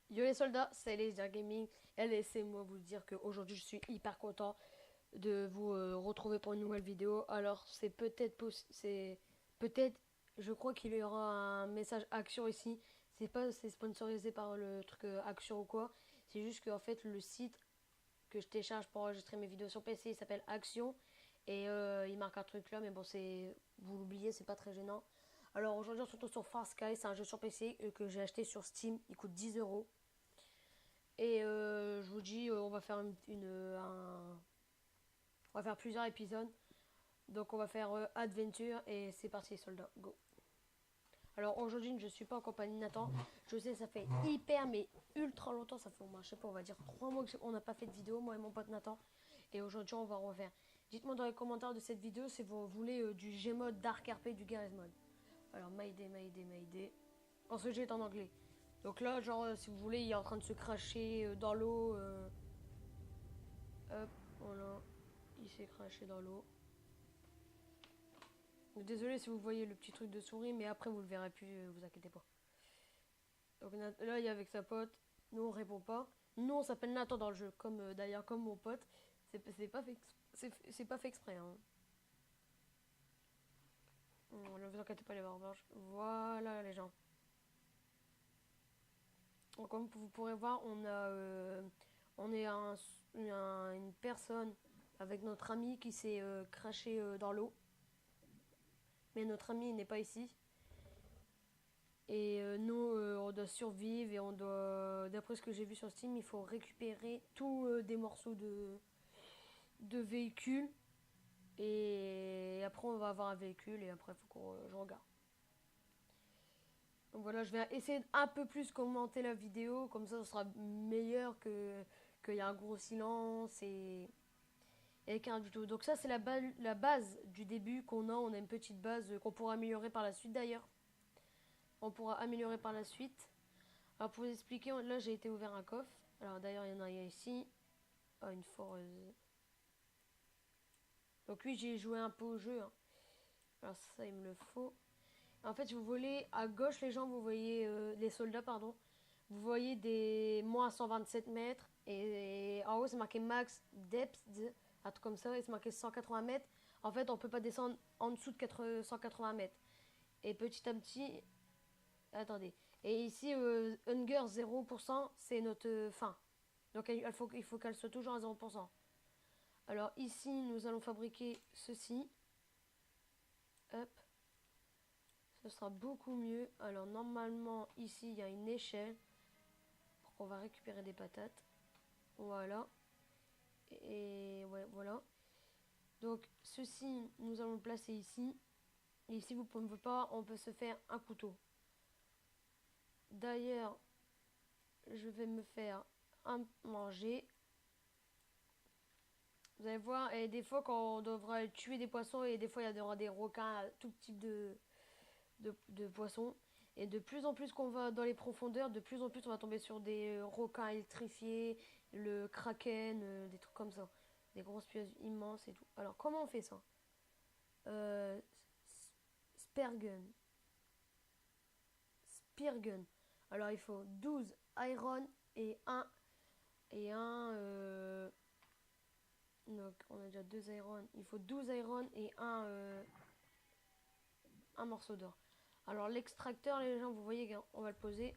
Yo les soldats, c'est Laser Gaming et laissez-moi vous dire qu'aujourd'hui je suis hyper content de vous retrouver pour une nouvelle vidéo. Alors c'est peut-être, je crois qu'il y aura un message Action ici. C'est sponsorisé par le truc Action ou quoi. C'est juste qu'en fait le site que je télécharge pour enregistrer mes vidéos sur PC il s'appelle Action et il marque un truc là, mais bon c'est vous l'oubliez, c'est pas très gênant. Alors aujourd'hui on se retrouve sur Far Sky, c'est un jeu sur PC que j'ai acheté sur Steam, il coûte 10 €. Et je vous dis, on va faire on va faire plusieurs épisodes. Donc on va faire Adventure et c'est parti, soldats, go. Alors aujourd'hui, je ne suis pas en compagnie de Nathan. Je sais, ça fait hyper, mais ultra longtemps. Ça fait au moins, je sais pas, on va dire 3 mois qu'on n'a pas fait de vidéo, moi et mon pote Nathan. Et aujourd'hui, on va refaire. Dites-moi dans les commentaires de cette vidéo si vous voulez du Gmod, Dark RP, du Garry's Mod. Alors, Mayday, Mayday, Mayday. En ce jeu est en anglais. Donc là, genre, si vous voulez, il est en train de se cracher dans l'eau. Hop, voilà. Il s'est craché dans l'eau. Désolé si vous voyez le petit truc de souris, mais après vous le verrez plus, vous inquiétez pas. Donc là, il est avec sa pote. Nous, on répond pas. Nous, on s'appelle Nathan dans le jeu, comme d'ailleurs comme mon pote. C'est pas fait, c'est pas fait exprès. Hein. Ne vous inquiétez pas, les barres blanches. Voilà, les gens. Donc, comme vous pourrez voir, on est une personne avec notre ami qui s'est craché dans l'eau. Mais notre ami n'est pas ici. Et nous, on doit survivre et on doit, d'après ce que j'ai vu sur Steam, il faut récupérer tous des morceaux de véhicules. Et après, on va avoir un véhicule et après, il faut je regarde. Donc voilà, je vais essayer un peu plus commenter la vidéo, comme ça, ce sera meilleur que qu'il y a un gros silence et qu'un du tout. Donc ça, c'est la base du début qu'on a. On a une petite base qu'on pourra améliorer par la suite d'ailleurs. On pourra améliorer par la suite. Alors pour vous expliquer, là j'ai été ouvert un coffre. Alors d'ailleurs il y en a un ici. Ah, une foreuse. Donc oui, j'ai joué un peu au jeu. Hein. Alors ça il me le faut. En fait, vous voyez à gauche les gens, vous voyez les soldats, pardon. Vous voyez des moins 127 mètres. Et en haut c'est marqué max depth, un truc comme ça. Et c'est marqué 180 mètres. En fait, on peut pas descendre en dessous de 180 mètres. Et petit à petit... Attendez. Et ici, Hunger 0%, c'est notre fin. Donc il faut qu'elle soit toujours à 0%. Alors ici, nous allons fabriquer ceci. Hop. Ce sera beaucoup mieux. Alors normalement, ici, il y a une échelle. Pour qu'on va récupérer des patates. Voilà. Et ouais, voilà. Donc ceci, nous allons le placer ici. Et ici, vous ne pouvez pas, on peut se faire un couteau. D'ailleurs, je vais me faire un manger. Vous allez voir, et des fois quand on devra tuer des poissons, et des fois il y aura des requins, tout type de poissons. Et de plus en plus qu'on va dans les profondeurs, de plus en plus on va tomber sur des requins électrifiés, le kraken, des trucs comme ça. Des grosses pièces immenses et tout. Alors comment on fait ça euh, Spergun. Speargun. Alors il faut 12 iron et un donc on a déjà 2 iron. Il faut 12 iron et un morceau d'or. Alors l'extracteur, les gens, vous voyez, on va le poser.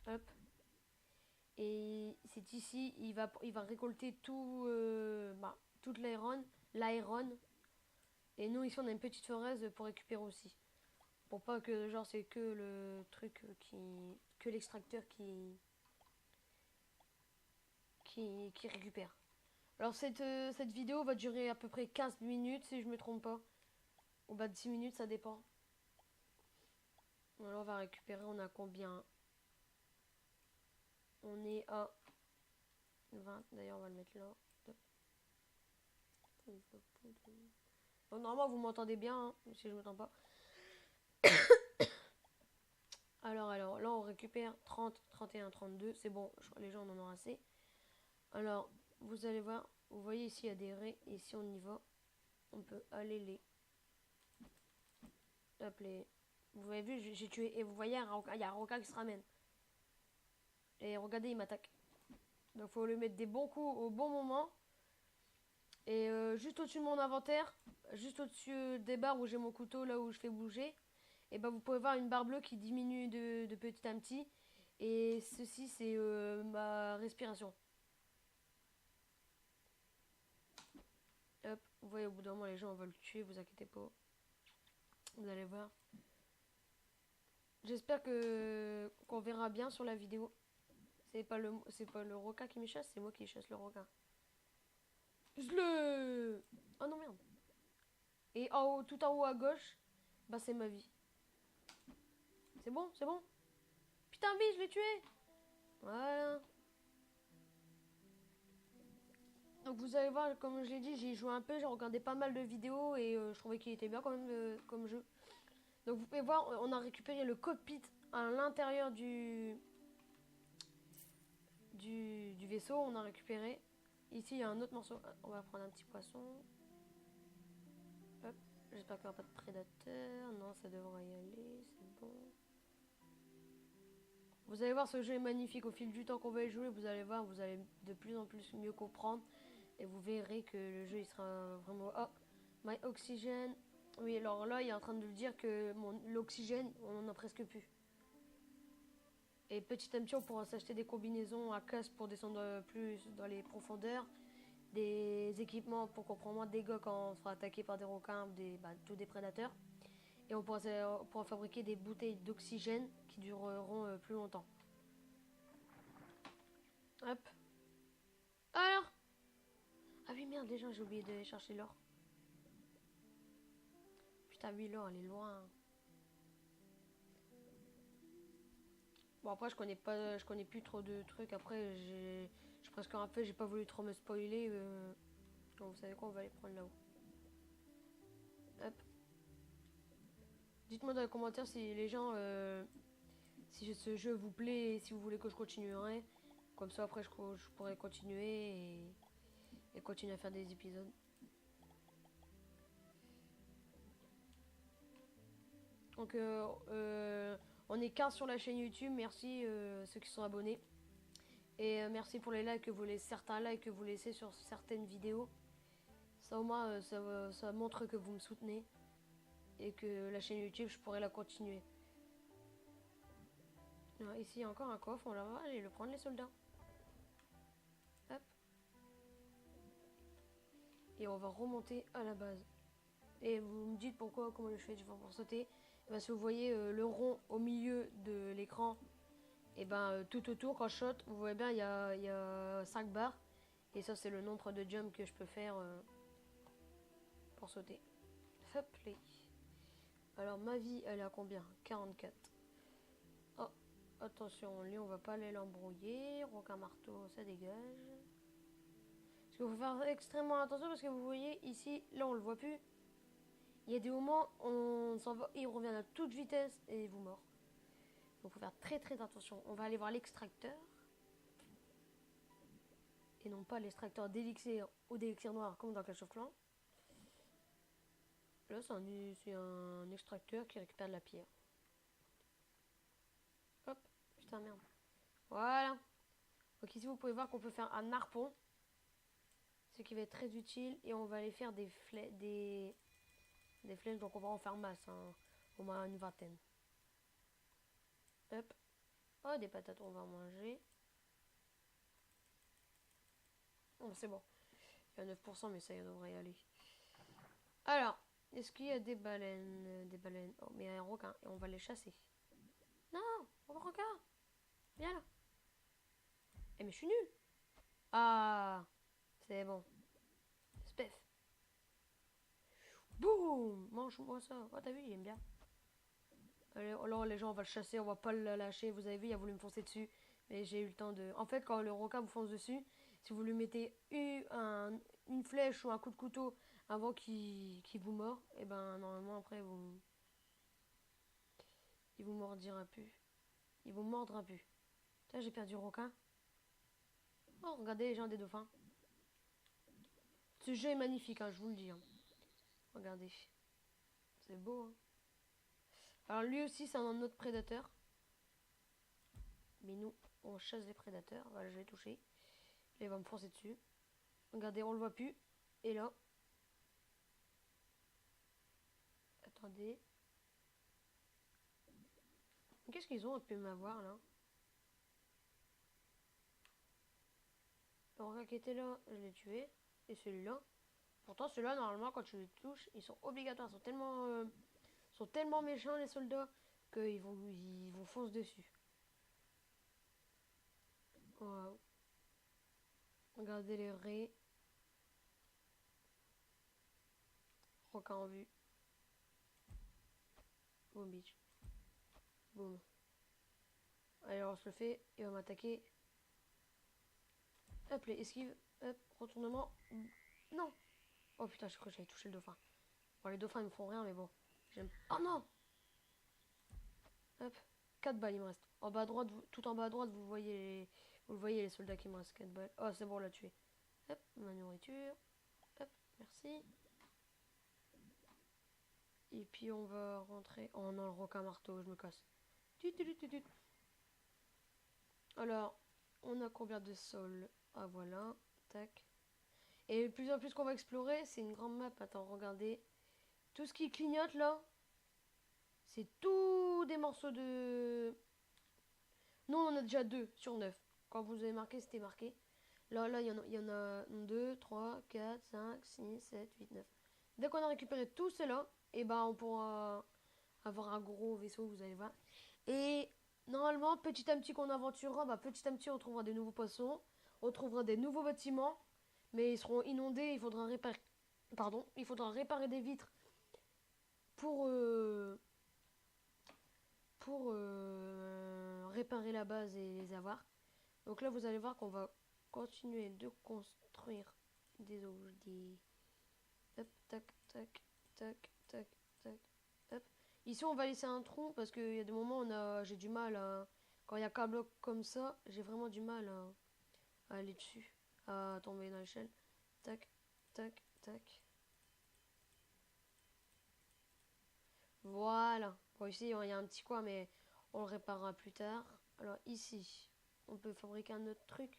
Hop. Et c'est ici, il va récolter toute l'iron. Et nous ici on a une petite foraise pour récupérer aussi. Pour pas que genre c'est que le truc que l'extracteur qui récupère. Alors cette vidéo va durer à peu près 15 minutes si je me trompe pas. Ou bah 10 minutes, ça dépend. Alors on va récupérer, on a combien? On est à 20. D'ailleurs on va le mettre là. Donc, normalement vous m'entendez bien, hein, si je ne m'entends pas. Alors, là on récupère 30, 31, 32. C'est bon, les gens en ont assez. Alors, vous allez voir, vous voyez ici il y a des raies. Et si on y va, on peut aller les appeler. Vous avez vu, j'ai tué. Et vous voyez, il y a un requin qui se ramène. Et regardez, il m'attaque. Donc faut lui mettre des bons coups au bon moment. Et juste au-dessus de mon inventaire, juste au-dessus des barres où j'ai mon couteau, là où je fais bouger, et ben vous pouvez voir une barre bleue qui diminue de petit à petit. Et ceci, c'est ma respiration. Hop, vous voyez, au bout d'un moment, les gens veulent le tuer, vous inquiétez pas. Vous allez voir. J'espère que qu'on verra bien sur la vidéo. C'est pas le requin qui me chasse, c'est moi qui chasse le requin. Oh non, merde. Et tout en haut à gauche, bah c'est ma vie. C'est bon, c'est bon. Putain, vie, je l'ai tué. Voilà. Donc vous allez voir, comme je l'ai dit, j'ai joué un peu, j'ai regardé pas mal de vidéos et je trouvais qu'il était bien quand même comme jeu. Donc vous pouvez voir, on a récupéré le cockpit à l'intérieur du vaisseau, on a récupéré. Ici, il y a un autre morceau. On va prendre un petit poisson. Hop, j'espère qu'il n'y aura pas de prédateur. Non, ça devrait y aller, c'est bon. Vous allez voir, ce jeu est magnifique. Au fil du temps qu'on va y jouer, vous allez voir, vous allez de plus en plus mieux comprendre. Et vous verrez que le jeu, il sera vraiment... Oh, my oxygène. Oui, alors là, il est en train de le dire que l'oxygène, on en a presque plus. Et petit à petit, on pourra s'acheter des combinaisons à casque pour descendre plus dans les profondeurs. Des équipements pour qu'on prenne moins de dégâts quand on sera attaqué par des requins ou tous des prédateurs. Et on pourra fabriquer des bouteilles d'oxygène qui dureront plus longtemps. Hop. Alors. Ah oui, merde, déjà, j'ai oublié d'aller chercher l'or. Putain, oui, l'or, elle est loin. Bon, après, je connais plus trop de trucs. Après, j'ai presque rien fait. J'ai pas voulu trop me spoiler. Donc, vous savez quoi, on va aller prendre là-haut. Hop. Dites-moi dans les commentaires si les gens, si ce jeu vous plaît et si vous voulez que je continuerai. Comme ça, après, je pourrai continuer et continuer à faire des épisodes. Donc, on est 15 sur la chaîne YouTube. Merci ceux qui sont abonnés. Et merci pour les likes que vous laissez, certains likes que vous laissez sur certaines vidéos. Ça, au moins, ça montre que vous me soutenez. Et que la chaîne YouTube, je pourrais la continuer. Alors, ici, il y a encore un coffre. On va aller le prendre, les soldats. Hop. Et on va remonter à la base. Et vous me dites comment je fais pour sauter. Et ben, si vous voyez le rond au milieu de l'écran, et ben tout autour, quand je saute, vous voyez bien, il y a 5 barres. Et ça, c'est le nombre de jumps que je peux faire pour sauter. Hop, là. Alors, ma vie, elle est à combien? 44. Oh, attention, lui, on va pas aller l'embrouiller. Requin marteau, ça dégage. Parce qu'il faut faire extrêmement attention parce que vous voyez, ici, là, on le voit plus. Il y a des moments, on s'en va, il revient à toute vitesse et vous mord. Donc, il faut faire très très attention. On va aller voir l'extracteur. Et non pas l'extracteur d'élixir ou d'élixir noir comme dans Clash of Clans. Là, c'est un extracteur qui récupère de la pierre. Hop, putain, merde. Voilà. Donc ici, vous pouvez voir qu'on peut faire un harpon. Ce qui va être très utile. Et on va aller faire des flèches. Donc on va en faire masse. Hein, au moins une vingtaine. Hop. Oh, des patates, on va en manger. Oh, c'est bon. Il y a 9%, mais ça y devrait y aller. Alors, est-ce qu'il y a des baleines? Des baleines. Oh, mais il y a un requin. Et on va les chasser. Non, on va requin. Viens là. Eh, mais je suis nulle. Ah, c'est bon. Spef. Boum. Mange-moi ça. Oh, t'as vu, il aime bien. Allez, alors les gens, on va le chasser, on va pas le lâcher. Vous avez vu, il a voulu me foncer dessus. Mais j'ai eu le temps de... En fait, quand le requin vous fonce dessus, si vous lui mettez une flèche ou un coup de couteau avant qu'il vous mord, et ben normalement après, il vous mordira plus. Il vous mordra plus. Tiens, j'ai perdu le requin. Oh, regardez les gens des dauphins. Ce jeu est magnifique, hein, je vous le dis. Hein. Regardez. C'est beau, hein. Alors lui aussi, c'est un autre prédateur. Mais nous, On chasse les prédateurs. Voilà, je l'ai touché. Là, il va me foncer dessus. Regardez, on le voit plus. Et là. Attendez. Qu'est-ce qu'ils ont pu m'avoir là? Le requin qui était là, je l'ai tué. Et celui-là. Pourtant, ceux-là, normalement, quand tu les touches, ils sont obligatoires. Ils sont tellement méchants, les soldats, qu'ils vous foncent dessus. Wow. Regardez les raies. Requin en vue. Boom, bitch. Boum. Allez, on se le fait. Il va m'attaquer. Hop, les esquives. Hop, retournement. Non. Oh putain, je crois que j'avais touché le dauphin. Bon, les dauphins, ils me font rien, mais bon. J'aime. Oh non. Hop. 4 balles, il me reste. En bas à droite, tout en bas à droite, vous le voyez, les soldats qui me restent 4 balles. Oh, c'est bon, on l'a tué. Hop, ma nourriture. Hop, merci. Et puis on va rentrer. Oh non, le requin marteau, je me casse. Alors, on a combien de sols? Ah voilà, tac. Et plus en plus qu'on va explorer, c'est une grande map. Attends, regardez. Tout ce qui clignote là, c'est tout des morceaux de... Non, on en a déjà 2 sur 9. Quand vous avez marqué, c'était marqué. Là, il y en a 2, 3, 4, 5, 6, 7, 8, 9. Dès qu'on a récupéré tout cela, et ben on pourra avoir un gros vaisseau, vous allez voir. Et normalement, petit à petit qu'on aventurera, bah, petit à petit on trouvera des nouveaux poissons, on trouvera des nouveaux bâtiments, mais ils seront inondés, il faudra réparer des vitres pour, réparer la base et les avoir. Donc là, vous allez voir qu'on va continuer de construire des objets. Hop, tac, tac, tac, tac, tac, hop. Ici, on va laisser un trou parce qu'il y a des moments où j'ai du mal à... Quand il y a qu'un bloc comme ça, j'ai vraiment du mal à aller dessus, à tomber dans l'échelle. Tac, tac, tac. Voilà. Bon, ici, il y a un petit coin, mais on le réparera plus tard. Alors ici, on peut fabriquer un autre truc.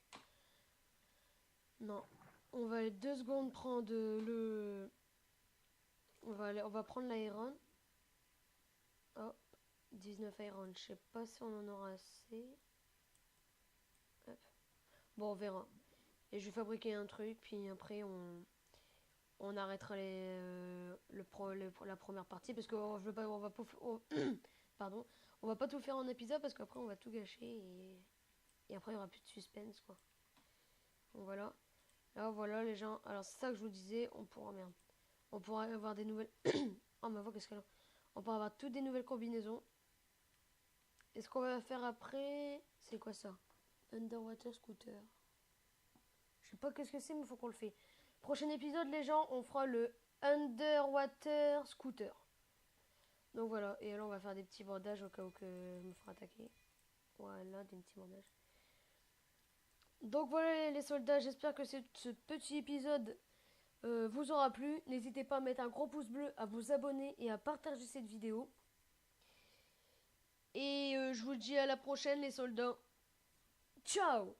Non. On va aller 2 secondes prendre le... On va prendre l'iron. Hop. 19 iron. Je sais pas si on en aura assez. Hop. Bon, on verra. Et je vais fabriquer un truc, puis après on arrêtera la première partie parce que on va pas, pardon, on va pas tout faire en épisode parce qu'après on va tout gâcher et après il y aura plus de suspense quoi. Donc voilà. Là voilà les gens. Alors c'est ça que je vous disais, on pourra avoir des nouvelles. Oh ma voix qu'est-ce qu'elle a. On pourra avoir toutes des nouvelles combinaisons. Et ce qu'on va faire après, c'est quoi ça? Underwater scooter. Je sais pas qu'est-ce que c'est mais il faut qu'on le fait. Prochain épisode les gens, on fera le Underwater scooter. Donc voilà, et là on va faire des petits bandages au cas où que je me ferai attaquer. Voilà, des petits bandages. Donc voilà les soldats, j'espère que ce petit épisode vous aura plu. N'hésitez pas à mettre un gros pouce bleu, à vous abonner et à partager cette vidéo. Et je vous dis à la prochaine les soldats. Ciao!